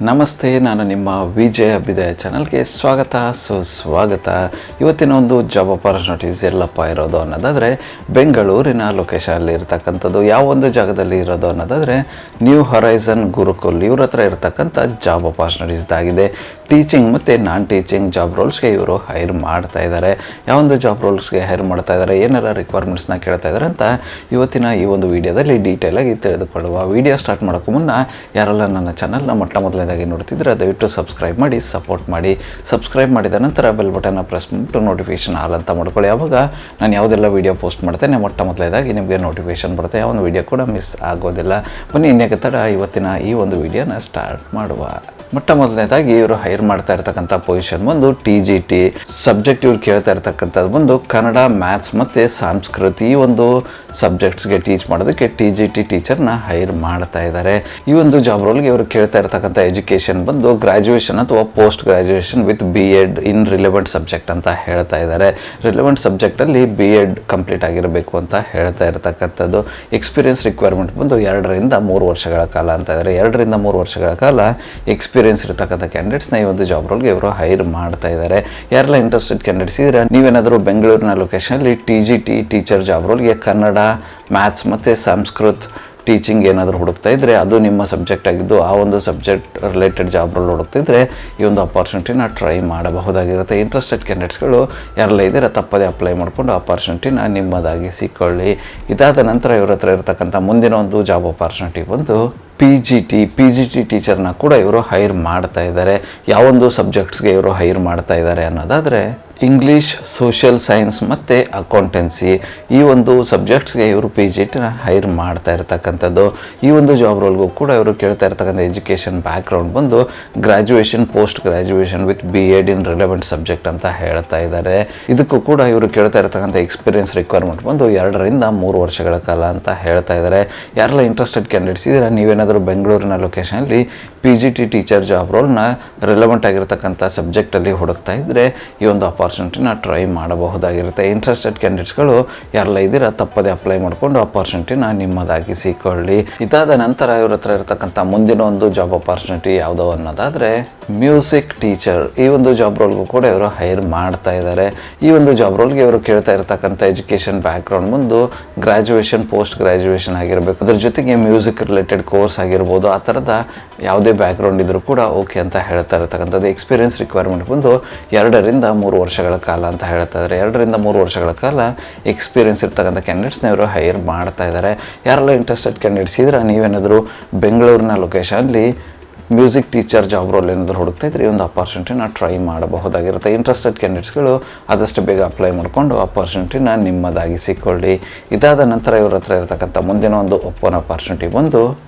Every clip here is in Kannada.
ನಮಸ್ತೆ, ನಾನು ನಿಮ್ಮ ವಿಜಯ ಅಭ್ಯುದಯ ಚಾನಲ್ಗೆ ಸ್ವಾಗತ ಸುಸ್ವಾಗತ. ಇವತ್ತಿನ ಒಂದು ಜಾಬ್ ಆಪರ್ಚುನಿಟೀಸ್ ಎಲ್ಲಪ್ಪ ಇರೋದು ಅನ್ನೋದಾದರೆ ಬೆಂಗಳೂರಿನ ಲೊಕೇಶನಲ್ಲಿ ಇರತಕ್ಕಂಥದ್ದು. ಯಾವ ಒಂದು ಜಾಗದಲ್ಲಿ ಇರೋದು ಅನ್ನೋದಾದರೆ ನ್ಯೂ ಹೊರೈಸನ್ ಗುರುಕುಲ್ ಇವ್ರ ಹತ್ರ ಇರತಕ್ಕಂಥ ಜಾಬ್ ಆಪರ್ಚುನಿಟೀಸ್ದಾಗಿದೆ. ಟೀಚಿಂಗ್ ಮತ್ತು ನಾನ್ ಟೀಚಿಂಗ್ ಜಾಬ್ ರೋಲ್ಸ್ಗೆ ಇವರು ಹೈರ್ ಮಾಡ್ತಾ ಇದ್ದಾರೆ. ಯಾವೊಂದು ಜಾಬ್ ರೋಲ್ಸ್ಗೆ ಹೈರ್ ಮಾಡ್ತಾ ಇದ್ದಾರೆ, ಏನೆಲ್ಲ ರಿಕ್ವೈರ್ಮೆಂಟ್ಸ್ನ ಕೇಳ್ತಾ ಇದ್ದಾರೆ ಅಂತ ಇವತ್ತಿನ ಈ ಒಂದು ವಿಡಿಯೋದಲ್ಲಿ ಡೀಟೇಲಾಗಿ ತಿಳಿದುಕೊಳ್ಳುವ. ವಿಡಿಯೋ ಸ್ಟಾರ್ಟ್ ಮಾಡೋಕ್ಕೂ ಮುನ್ನ ಯಾರೆಲ್ಲ ನನ್ನ ಚಾನಲ್ನ ಮೊದಲನೇದಾಗಿ ನೋಡ್ತಿದ್ರೆ ದಯವಿಟ್ಟು ಸಬ್ಸ್ಕ್ರೈಬ್ ಮಾಡಿ, ಸಪೋರ್ಟ್ ಮಾಡಿ. ಸಬ್ಸ್ಕ್ರೈಬ್ ಮಾಡಿದ ನಂತರ ಬೆಲ್ ಬಟನ್ನ ಪ್ರೆಸ್ ಮಾಡಿಬಿಟ್ಟು ನೋಟಿಫಿಕೇಷನ್ ಆಲ್ ಅಂತ ಮಾಡ್ಕೊಳ್ಳಿ. ಆವಾಗ ನಾನು ಯಾವುದೆಲ್ಲ ವೀಡಿಯೋ ಪೋಸ್ಟ್ ಮಾಡ್ತೇನೆ ಮೊದಲನೇದಾಗಿ ನಿಮಗೆ ನೋಟಿಫಿಕೇಷನ್ ಬರುತ್ತೆ. ಯಾವ ಒಂದು ವೀಡಿಯೋ ಕೂಡ ಮಿಸ್ ಆಗೋದಿಲ್ಲ. ಬನ್ನಿ ಇನ್ನೇಕೆ ತಡ ಇವತ್ತಿನ ಈ ಒಂದು ವಿಡಿಯೋನ ಸ್ಟಾರ್ಟ್ ಮಾಡುವ. ಮೊದಲನೇದಾಗಿ ಇವರು ಹೈರ್ ಮಾಡ್ತಾ ಇರ್ತಕ್ಕಂಥ ಪೊಸಿಷನ್ ಒಂದು TGT ಸಬ್ಜೆಕ್ಟ್. ಇವ್ರು ಕೇಳ್ತಾ ಇರ್ತಕ್ಕಂಥದ್ದು ಒಂದು ಕನ್ನಡ, ಮ್ಯಾಥ್ಸ್ ಮತ್ತು ಸಂಸ್ಕೃತಿ ಈ ಒಂದು ಸಬ್ಜೆಕ್ಟ್ಸ್ಗೆ ಟೀಚ್ ಮಾಡೋದಕ್ಕೆ TGT ಟೀಚರ್ನ ಹೈರ್ ಮಾಡ್ತಾ ಇದ್ದಾರೆ. ಈ ಒಂದು ಜಾಬ್ ರೋಲ್ಗೆ ಇವರು ಕೇಳ್ತಾ ಇರ್ತಕ್ಕಂಥ ಎಜುಕೇಷನ್ ಬಂದು ಗ್ರಾಜ್ಯುಯೇಷನ್ ಅಥವಾ post graduation with B.Ed in relevant subject ಅಂತ ಹೇಳ್ತಾ ಇದ್ದಾರೆ. ರಿಲೆವೆಂಟ್ ಸಬ್ಜೆಕ್ಟಲ್ಲಿ B.Ed ಕಂಪ್ಲೀಟ್ ಆಗಿರಬೇಕು ಅಂತ ಹೇಳ್ತಾ ಇರ್ತಕ್ಕಂಥದ್ದು. ಎಕ್ಸ್ಪೀರಿಯನ್ಸ್ ರಿಕ್ವೈರ್ಮೆಂಟ್ ಬಂದು 2 ರಿಂದ 3 ವರ್ಷಗಳ ಕಾಲ ಅಂತ ಇದ್ದಾರೆ. 2 ರಿಂದ 3 ವರ್ಷಗಳ ಕಾಲ ಎಕ್ಸ್ಪೀರಿಯನ್ಸ್ ಇರತಕ್ಕಂಥ ಕ್ಯಾಂಡಿಡೇಟ್ಸ್ನ ಈ ಒಂದು ಜಾಬ್ ರೋಲ್ಗೆ ಇವರು ಹೈರ್ ಮಾಡ್ತಾ ಇದ್ದಾರೆ. ಯಾರೆಲ್ಲ ಇಂಟ್ರೆಸ್ಟೆಡ್ ಕ್ಯಾಂಡಿಡೇಟ್ಸ್ ಇದ್ರೆ ನೀವೇನಾದರೂ ಬೆಂಗಳೂರಿನ ಲೊಕೇಶನಲ್ಲಿ TGT ಟೀಚರ್ ಜಾಬ್ ರೋಲ್ಗೆ ಕನ್ನಡ, ಮ್ಯಾಥ್ಸ್ ಮತ್ತು ಸಂಸ್ಕೃತ್ ಟೀಚಿಂಗ್ ಏನಾದರೂ ಹುಡುಕ್ತಾ ಇದ್ದರೆ, ಅದು ನಿಮ್ಮ ಸಬ್ಜೆಕ್ಟ್ ಆಗಿದ್ದು ಆ ಒಂದು ಸಬ್ಜೆಕ್ಟ್ ರಿಲೇಟೆಡ್ ಜಾಬ್ ರೋಲ್ ಹುಡುಕ್ತಿದ್ರೆ ಈ ಒಂದು ಅಪಾರ್ಚುನಿಟಿನ ಟ್ರೈ ಮಾಡಬಹುದಾಗಿರುತ್ತೆ. ಇಂಟ್ರೆಸ್ಟೆಡ್ ಕ್ಯಾಂಡಿಡೇಟ್ಸ್ಗಳು ಯಾರೆಲ್ಲ ಇದ್ದೀರಾ ತಪ್ಪದೇ ಅಪ್ಲೈ ಮಾಡಿಕೊಂಡು ಅಪಾರ್ಚುನಿಟಿನ ನಿಮ್ಮದಾಗಿಸಿಕೊಳ್ಳಿ. ಇದಾದ ನಂತರ ಇವ್ರ ಹತ್ರ ಇರತಕ್ಕಂಥ ಮುಂದಿನ ಒಂದು ಜಾಬ್ ಅಪಾರ್ಚುನಿಟಿ ಬಂದು PGT ಟೀಚರ್ನ ಕೂಡ ಇವರು ಹೈರ್ ಮಾಡ್ತಾ ಇದ್ದಾರೆ. ಯಾವೊಂದು ಸಬ್ಜೆಕ್ಟ್ಸ್ಗೆ ಇವರು ಹೈರ್ ಮಾಡ್ತಾ ಇದ್ದಾರೆ ಅನ್ನೋದಾದರೆ ಇಂಗ್ಲೀಷ್, ಸೋಷಿಯಲ್ ಸೈನ್ಸ್ ಮತ್ತು ಅಕೌಂಟೆನ್ಸಿ ಈ ಒಂದು ಸಬ್ಜೆಕ್ಟ್ಸ್ಗೆ ಇವರು PGTನ ಹೈರ್ ಮಾಡ್ತಾ ಇರ್ತಕ್ಕಂಥದ್ದು. ಈ ಒಂದು ಜಾಬ್ ರೋಲ್ಗೂ ಕೂಡ ಇವರು ಕೇಳ್ತಾ ಇರ್ತಕ್ಕಂಥ ಎಜುಕೇಷನ್ ಬ್ಯಾಕ್ಗ್ರೌಂಡ್ ಬಂದು graduation, post graduation with B.Ed in relevant subject ಅಂತ ಹೇಳ್ತಾ ಇದ್ದಾರೆ. ಇದಕ್ಕೂ ಕೂಡ ಇವರು ಕೇಳ್ತಾ ಇರ್ತಕ್ಕಂಥ ಎಕ್ಸ್ಪೀರಿಯನ್ಸ್ ರಿಕ್ವೈರ್ಮೆಂಟ್ ಬಂದು 2 ರಿಂದ 3 ವರ್ಷಗಳ ಕಾಲ ಅಂತ ಹೇಳ್ತಾ ಇದ್ದಾರೆ. ಯಾರೆಲ್ಲ ಇಂಟ್ರೆಸ್ಟೆಡ್ ಕ್ಯಾಂಡಿಡೇಟ್ಸ್ ಇದ್ದೀರಾ ನೀವೇನಾದರೂ ಬೆಂಗಳೂರಿನ ಲೊಕೇಶನಲ್ಲಿ PGT ಟೀಚರ್ ಜಾಬ್ ರೋಲ್ನ ರಿಲೆವೆಂಟ್ ಆಗಿರತಕ್ಕಂಥ ಸಬ್ಜೆಕ್ಟಲ್ಲಿ ಹುಡುಕ್ತಾ ಇದ್ದರೆ ಈ ಒಂದು ಅಪಾರ್ಚುನಿಟಿನ ಟ್ರೈ ಮಾಡಬಹುದಾಗಿರುತ್ತೆ. ಇಂಟ್ರೆಸ್ಟೆಡ್ ಕ್ಯಾಂಡಿಡೇಟ್ಸ್ಗಳು ಯಾರೆಲ್ಲ ಇದ್ದೀರಾ ತಪ್ಪದೇ ಅಪ್ಲೈ ಮಾಡಿಕೊಂಡು ಅಪಾರ್ಚುನಿಟಿನ ನಿಮ್ಮದಾಗಿಸಿಕೊಳ್ಳಿ. ಇದಾದ ನಂತರ ಇವ್ರ ಹತ್ರ ಇರತಕ್ಕಂಥ ಮುಂದಿನ ಒಂದು ಜಾಬ್ ಅಪಾರ್ಚುನಿಟಿ ಯಾವುದೋ ಅನ್ನೋದಾದರೆ ಮ್ಯೂಸಿಕ್ ಟೀಚರ್. ಈ ಒಂದು ಜಾಬ್ ರೋಲ್ಗೂ ಕೂಡ ಇವರು ಹೈರ್ ಮಾಡ್ತಾ ಇದ್ದಾರೆ. ಈ ಒಂದು ಜಾಬ್ ರೋಲ್ಗೆ ಇವರು ಕೇಳ್ತಾ ಇರತಕ್ಕಂಥ ಎಜುಕೇಷನ್ ಬ್ಯಾಕ್ಗ್ರೌಂಡ್ ಮುಂದೆ ಗ್ರ್ಯಾಜುಯೇಷನ್, ಪೋಸ್ಟ್ ಗ್ರ್ಯಾಜುಯೇಷನ್ ಆಗಿರಬೇಕು. ಅದ್ರ ಜೊತೆಗೆ ಮ್ಯೂಸಿಕ್ ರಿಲೇಟೆಡ್ ಕೋರ್ಸ್ ಆಗಿರ್ಬೋದು. ಆ ಥರದ ಯಾವುದೇ ಬ್ಯಾಕ್ಗ್ರೌಂಡ್ ಇದ್ರೂ ಕೂಡ ಓಕೆ ಅಂತ ಹೇಳ್ತಾ ಇರತಕ್ಕಂಥದ್ದು. ಎಕ್ಸ್ಪೀರಿಯನ್ಸ್ ರಿಕ್ವೈರ್ಮೆಂಟ್ ಬಂದು 2 ರಿಂದ 3 ವರ್ಷಗಳ ಕಾಲ ಅಂತ ಹೇಳ್ತಾ ಇದ್ದಾರೆ. 2 ರಿಂದ 3 ವರ್ಷಗಳ ಕಾಲ ಎಕ್ಸ್ಪೀರಿಯನ್ಸ್ ಇರ್ತಕ್ಕಂಥ ಕ್ಯಾಂಡಿಡೇಟ್ಸ್ನ ಇವರು ಹೈರ್ ಮಾಡ್ತಾ ಇದ್ದಾರೆ. ಯಾರೆಲ್ಲ ಇಂಟ್ರೆಸ್ಟೆಡ್ ಕ್ಯಾಂಡಿಡೇಟ್ಸ್ ಇದ್ರೆ ನೀವೇನಾದರೂ ಬೆಂಗಳೂರಿನ ಲೊಕೇಶನಲ್ಲಿ ಮ್ಯೂಸಿಕ್ ಟೀಚರ್ ಜಾಬ್ ರೋಲ್ ಏನಾದರೂ ಹುಡುಕ್ತಾ ಇದ್ರೆ ಈ ಒಂದು ಅಪಾರ್ಚುನಿಟಿನ ಟ್ರೈ ಮಾಡಬಹುದಾಗಿರುತ್ತೆ. ಇಂಟ್ರೆಸ್ಟೆಡ್ ಕ್ಯಾಂಡಿಡೇಟ್ಸ್ಗಳು ಆದಷ್ಟು ಬೇಗ ಅಪ್ಲೈ ಮಾಡಿಕೊಂಡು ಅಪಾರ್ಚುನಿಟಿನ ನಿಮ್ಮದಾಗಿಸಿಕೊಳ್ಳಿ. ಇದಾದ ನಂತರ ಇವ್ರ ಹತ್ರ ಇರತಕ್ಕಂಥ ಮುಂದಿನ ಒಂದು ಓಪನ್ ಅಪಾರ್ಚುನಿಟಿ ಬಂದು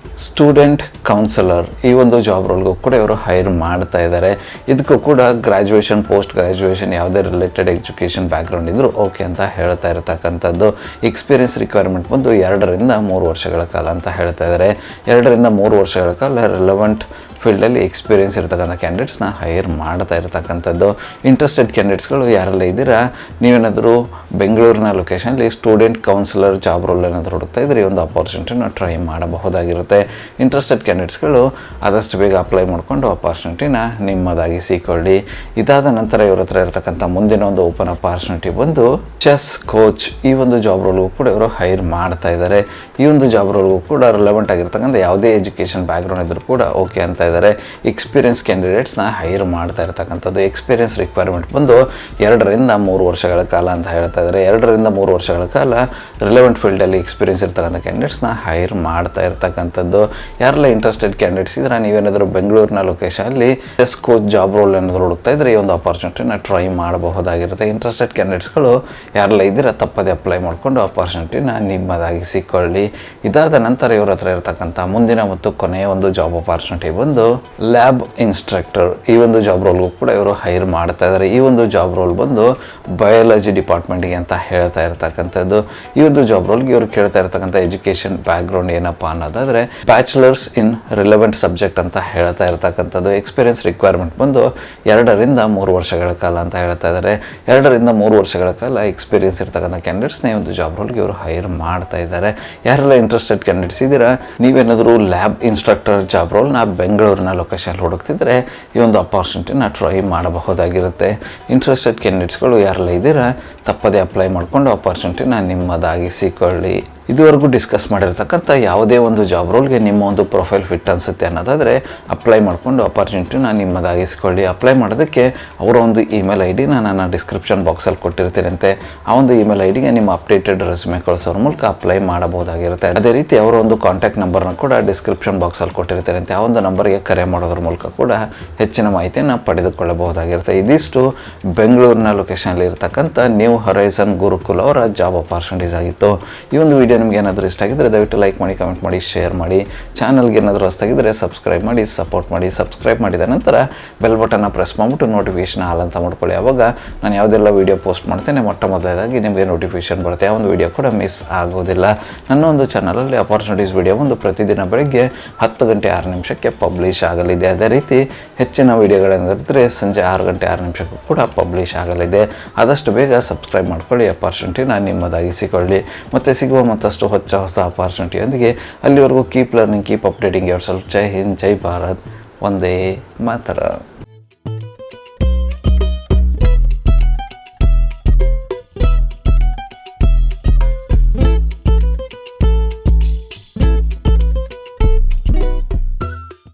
ಸ್ಟೂಡೆಂಟ್ ಕೌನ್ಸಿಲರ್. ಈ ಒಂದು ಜಾಬ್ ರೋಲ್ಗೂ ಕೂಡ ಇವರು ಹೈರ್ ಮಾಡ್ತಾ ಇದ್ದಾರೆ. ಇದಕ್ಕೂ ಕೂಡ ಗ್ರ್ಯಾಜುಯೇಷನ್, ಪೋಸ್ಟ್ ಗ್ರ್ಯಾಜುಯೇಷನ್ ಯಾವುದೇ ರಿಲೇಟೆಡ್ ಎಜುಕೇಷನ್ ಬ್ಯಾಕ್ಗ್ರೌಂಡ್ ಇದ್ದರೂ ಓಕೆ ಅಂತ ಹೇಳ್ತಾ ಇರತಕ್ಕಂಥದ್ದು. ಎಕ್ಸ್ಪೀರಿಯನ್ಸ್ ರಿಕ್ವೈರ್ಮೆಂಟ್ ಬಂದು 2 ರಿಂದ 3 ವರ್ಷಗಳ ಕಾಲ ಅಂತ ಹೇಳ್ತಾ ಇದ್ದಾರೆ. 2 ರಿಂದ 3 ವರ್ಷಗಳ ಕಾಲ ರಿಲೆವೆಂಟ್ ಫೀಲ್ಡಲ್ಲಿ ಎಕ್ಸ್ಪೀರಿಯನ್ಸ್ ಇರ್ತಕ್ಕಂಥ ಕ್ಯಾಂಡಿಡೇಟ್ಸ್ನ ಹೈರ್ ಮಾಡ್ತಾ ಇರತಕ್ಕಂಥದ್ದು. ಇಂಟ್ರೆಸ್ಟೆಡ್ ಕ್ಯಾಂಡಿಡೇಟ್ಸ್ಗಳು ಯಾರೆಲ್ಲ ಇದ್ದೀರಾ ನೀವೇನಾದರೂ ಬೆಂಗಳೂರಿನ ಲೊಕೇಶನಲ್ಲಿ ಸ್ಟೂಡೆಂಟ್ ಕೌನ್ಸಿಲರ್ ಜಾಬ್ ರೋಲ್ ಏನಾದರೂ ಹುಡುಕ್ತಾ ಇದ್ರೆ ಈ ಒಂದು ಅಪಾರ್ಚುನಿಟಿನ ಟ್ರೈ ಮಾಡಬಹುದಾಗಿರುತ್ತೆ. ಇಂಟ್ರೆಸ್ಟೆಡ್ ಕ್ಯಾಂಡಿಡೇಟ್ಸ್ಗಳು ಆದಷ್ಟು ಬೇಗ ಅಪ್ಲೈ ಮಾಡಿಕೊಂಡು ಅಪಾರ್ಚುನಿಟಿನ ನಿಮ್ಮದಾಗಿಸಿಕೊಳ್ಳಿ. ಇದಾದ ನಂತರ ಇವ್ರ ಹತ್ರ ಇರತಕ್ಕಂಥ ಮುಂದಿನ ಒಂದು ಓಪನ್ ಅಪಾರ್ಚುನಿಟಿ ಬಂದು ಚೆಸ್ ಕೋಚ್. ಈ ಒಂದು ಜಾಬ್ ರೋಲ್ಗೂ ಕೂಡ ಇವರು ಹೈರ್ ಮಾಡ್ತಾ ಇದ್ದಾರೆ. ಈ ಒಂದು ಜಾಬ್ ರೋಲ್ಗೂ ಕೂಡ ರಿಲೆವೆಂಟ್ ಆಗಿರ್ತಕ್ಕಂಥ ಯಾವುದೇ ಎಜುಕೇಷನ್ ಬ್ಯಾಕ್ಗ್ರೌಂಡ್ ಇದ್ರೂ ಕೂಡ ಓಕೆ ಅಂತ ಇದ್ದಾರೆ. ಎಕ್ಸ್ಪೀರಿಯನ್ಸ್ ಕ್ಯಾಂಡಿಡೇಟ್ಸ್ನ ಹೈರ್ ಮಾಡ್ತಾ ಇರ್ತಕ್ಕಂಥದ್ದು. ಎಕ್ಸ್ಪೀರಿಯನ್ಸ್ ರಿಕ್ವೈರ್ಮೆಂಟ್ ಬಂದು 2 ರಿಂದ 3 ವರ್ಷಗಳ ಕಾಲ ಅಂತ ಹೇಳ್ತಾ ಇದ್ದಾರೆ. 2 ರಿಂದ 3 ವರ್ಷಗಳ ಕಾಲ ರಿಲೆವೆಂಟ್ ಫೀಲ್ಡಲ್ಲಿ ಎಕ್ಸ್ಪೀರಿಯನ್ಸ್ ಇರ್ತಕ್ಕಂಥ ಕ್ಯಾಂಡಿಡೇಟ್ಸ್ನ ಹೈರ್ ಮಾಡ್ತಾ ಇರ್ತಕ್ಕಂಥದ್ದು. ಯಾರೆಲ್ಲ ಇಂಟ್ರೆಸ್ಟೆಡ್ ಕ್ಯಾಂಡಿಡೇಟ್ಸ್ ಇದ್ರೆ ನೀವೇನಾದರೂ ಬೆಂಗಳೂರಿನ ಲೊಕೇಶನಲ್ಲಿ ಚೆಸ್ ಕೋಚ್ ಜಾಬ್ ರೋಲ್ ಏನಾದರೂ ಹುಡುಕ್ತಾ ಇದ್ರೆ ಈ ಒಂದು ಅಪಾರ್ಚುನಿಟಿನ ಟ್ರೈ ಮಾಡಬಹುದಾಗಿರುತ್ತೆ. ಇಂಟ್ರೆಸ್ಟೆಡ್ ಕ್ಯಾಂಡಿಡೇಟ್ಸ್ಗಳು ಯಾರೆಲ್ಲ ಇದ್ದೀರಾ ತಪ್ಪದೇ ಅಪ್ಲೈ ಮಾಡಿಕೊಂಡು ಅಪಾರ್ಚುನಿಟಿನ ನಿಮ್ಮದಾಗಿಸಿಕೊಳ್ಳಿ. ಇದಾದ ನಂತರ ಇವ್ರ ಹತ್ರ ಇರತಕ್ಕಂಥ ಮುಂದಿನ ಮತ್ತು ಕೊನೆಯ ಒಂದು ಜಾಬ್ ಅಪಾರ್ಚುನಿಟಿ ಬಂದು ಲ್ಯಾಬ್ ಇನ್ಸ್ಟ್ರಕ್ಟರ್. ಈ ಒಂದು ಜಾಬ್ ರೋಲ್ಗೂ ಕೂಡ ಇವರು ಹೈರ್ ಮಾಡ್ತಾ ಇದ್ದಾರೆ. ಈ ಒಂದು ಜಾಬ್ ರೋಲ್ ಬಂದು ಬಯಾಲಜಿ ಡಿಪಾರ್ಟ್ಮೆಂಟ್ಗೆ ಅಂತ ಹೇಳ್ತಾ ಇರ್ತಕ್ಕಂಥದ್ದು. ಈ ಒಂದು ಜಾಬ್ ರೋಲ್ಗೆ ಇವರು ಕೇಳ್ತಾ ಇರ್ತಕ್ಕಂಥ ಎಜುಕೇಷನ್ ಬ್ಯಾಕ್ಗ್ರೌಂಡ್ ಏನಪ್ಪ ಅನ್ನೋದಾದರೆ ಬ್ಯಾಚುಲರ್ಸ್ ಇನ್ ರಿಲೆವೆಂಟ್ ಸಬ್ಜೆಕ್ಟ್ ಅಂತ ಹೇಳ್ತಾ ಇರ್ತಕ್ಕಂಥದ್ದು. ಎಕ್ಸ್ಪೀರಿಯನ್ಸ್ ರಿಕ್ವೈರ್ಮೆಂಟ್ ಬಂದು 2 ರಿಂದ 3 ವರ್ಷಗಳ ಕಾಲ ಅಂತ ಹೇಳ್ತಾ ಇದ್ದಾರೆ. 2 ರಿಂದ 3 ವರ್ಷಗಳ ಕಾಲ ಎಕ್ಸ್ಪೀರಿಯನ್ಸ್ ಇರ್ತಕ್ಕಂಥ ಕ್ಯಾಂಡಿಡೇಟ್ಸ್ನ ಈ ಒಂದು ಜಾಬ್ ರೋಲ್ಗೆ ಇವರು ಹೈರ್ ಮಾಡ್ತಾ ಇದ್ದಾರೆ. ಯಾರೆಲ್ಲ ಇಂಟ್ರೆಸ್ಟೆಡ್ ಕ್ಯಾಂಡಿಡೇಟ್ಸ್ ಇದ್ದೀರಾ ನೀವೇನಾದರೂ ಲ್ಯಾಬ್ ಇನ್ಸ್ಟ್ರಕ್ಟರ್ ಜಾಬ್ ರೋಲ್ನ ಬೆಂಗಳೂರು ಬೆಂಗಳೂರಿನ ಲೊಕೇಶನ್ ಹುಡುಕ್ತಿದ್ರೆ ಈ ಒಂದು ಅಪಾರ್ಚುನಿಟಿನ ಟ್ರೈ ಮಾಡಬಹುದಾಗಿರುತ್ತೆ. ಇಂಟ್ರೆಸ್ಟೆಡ್ ಕ್ಯಾಂಡಿಡೇಟ್ಸ್ಗಳು ಯಾರೆಲ್ಲ ಇದ್ದೀರಾ ತಪ್ಪದೇ ಅಪ್ಲೈ ಮಾಡಿಕೊಂಡು ಅಪಾರ್ಚುನಿಟಿನ ನಿಮ್ಮದಾಗಿಸಿಕೊಳ್ಳಿ. ಇದುವರೆಗೂ ಡಿಸ್ಕಸ್ ಮಾಡಿರ್ತಕ್ಕಂಥ ಯಾವುದೇ ಒಂದು ಜಾಬ್ ರೋಲ್ಗೆ ನಿಮ್ಮ ಒಂದು ಪ್ರೊಫೈಲ್ ಫಿಟ್ ಅನಿಸುತ್ತೆ ಅನ್ನೋದಾದರೆ ಅಪ್ಲೈ ಮಾಡಿಕೊಂಡು ಅಪಾರ್ಚುನಿಟಿನ ನಿಮ್ಮದಾಗಿಸ್ಕೊಳ್ಳಿ. ಅಪ್ಲೈ ಮಾಡೋದಕ್ಕೆ ಅವರ ಒಂದು ಇಮೇಲ್ ಐ ಡಿನ ನಾನು ಡಿಸ್ಕ್ರಿಪ್ಷನ್ ಬಾಕ್ಸಲ್ಲಿ ಕೊಟ್ಟಿರ್ತೀನಂತೆ. ಆ ಒಂದು ಇಮೇಲ್ ಐ ಡಿಗೆ ನಿಮ್ಮ ಅಪ್ಡೇಟೆಡ್ ರೆಸ್ಯೂಮೆ ಕಳಿಸೋರ ಮೂಲಕ ಅಪ್ಲೈ ಮಾಡಬಹುದಾಗಿರುತ್ತೆ. ಅದೇ ರೀತಿ ಅವರ ಒಂದು ಕಾಂಟ್ಯಾಕ್ಟ್ ನಂಬರ್ನ ಕೂಡ ಡಿಸ್ಕ್ರಿಪ್ಷನ್ ಬಾಕ್ಸಲ್ಲಿ ಕೊಟ್ಟಿರ್ತೀನಂತೆ. ಆ ಒಂದು ನಂಬರ್ಗೆ ಕರೆ ಮಾಡೋದ್ರ ಮೂಲಕ ಕೂಡ ಹೆಚ್ಚಿನ ಮಾಹಿತಿಯನ್ನು ಪಡೆದುಕೊಳ್ಳಬಹುದಾಗಿರುತ್ತೆ. ಇದಿಷ್ಟು ಬೆಂಗಳೂರಿನ ಲೊಕೇಶನಲ್ಲಿ ಇರತಕ್ಕಂಥ ನ್ಯೂ ಹೊರೈಸನ್ ಗುರುಕುಲ್ ಅವರ ಜಾಬ್ ಅಪಾರ್ಚುನಿಟೀಸ್ ಆಗಿತ್ತು. ಈ ಒಂದು ವಿಡಿಯೋ ನಿಮ್ಗೆ ಏನಾದರೂ ಇಷ್ಟ ಆಗಿದ್ದರೆ ದಯವಿಟ್ಟು ಲೈಕ್ ಮಾಡಿ, ಕಮೆಂಟ್ ಮಾಡಿ, ಶೇರ್ ಮಾಡಿ. ಚಾನಲ್ಗೆ ಏನಾದರೂ ಹೊಸದಾಗಿದ್ದರೆ ಸಬ್ಸ್ಕ್ರೈಬ್ ಮಾಡಿ, ಸಪೋರ್ಟ್ ಮಾಡಿ. ಸಬ್ಸ್ಕ್ರೈಬ್ ಮಾಡಿದ ನಂತರ ಬೆಲ್ ಬಟನ್ನ ಪ್ರೆಸ್ ಮಾಡಿಬಿಟ್ಟು ನೋಟಿಫಿಕೇಷನ್ ಆಲ್ ಅಂತ ಮಾಡ್ಕೊಳ್ಳಿ. ಆವಾಗ ನಾನು ಯಾವುದೆಲ್ಲ ವೀಡಿಯೋ ಪೋಸ್ಟ್ ಮಾಡ್ತೇನೆ ಮೊಟ್ಟ ಮೊದಲನೇದಾಗಿ ನಿಮಗೆ ನೋಟಿಫಿಕೇಷನ್ ಬರುತ್ತೆ. ಯಾವ ಒಂದು ವೀಡಿಯೋ ಕೂಡ ಮಿಸ್ ಆಗೋದಿಲ್ಲ. ನನ್ನ ಒಂದು ಚಾನಲಲ್ಲಿ ಅಪಾರ್ಚುನಿಟೀಸ್ ವೀಡಿಯೋ ಒಂದು ಪ್ರತಿದಿನ ಬೆಳಗ್ಗೆ 10 ಗಂಟೆ 6 ನಿಮಿಷಕ್ಕೆ ಪಬ್ಲಿಷ್ ಆಗಲಿದೆ. ಅದೇ ರೀತಿ ಹೆಚ್ಚಿನ ವೀಡಿಯೋಗಳೇನಿದ್ರೆ ಸಂಜೆ 6 ಗಂಟೆ 6 ನಿಮಿಷಕ್ಕೂ ಕೂಡ ಪಬ್ಲಿಷ್ ಆಗಲಿದೆ. ಆದಷ್ಟು ಬೇಗ ಸಬ್ಸ್ಕ್ರೈಬ್ ಮಾಡ್ಕೊಳ್ಳಿ, ಅಪಾರ್ಚುನಿಟಿನ ನಿಮ್ಮದಾಗಿಸಿಕೊಳ್ಳಿ. ಮತ್ತು ಸಿಗುವ ಮತ್ತಷ್ಟು ಹೊಸ ಅಪಾರ್ಚುನಿಟಿಯೊಂದಿಗೆ ಅಲ್ಲಿವರೆಗೂ keep learning, keep updating yourself. ಜೈ ಹಿಂದ್, ಜೈ ಭಾರತ್, ವಂದೇ ಮಾತರಂ.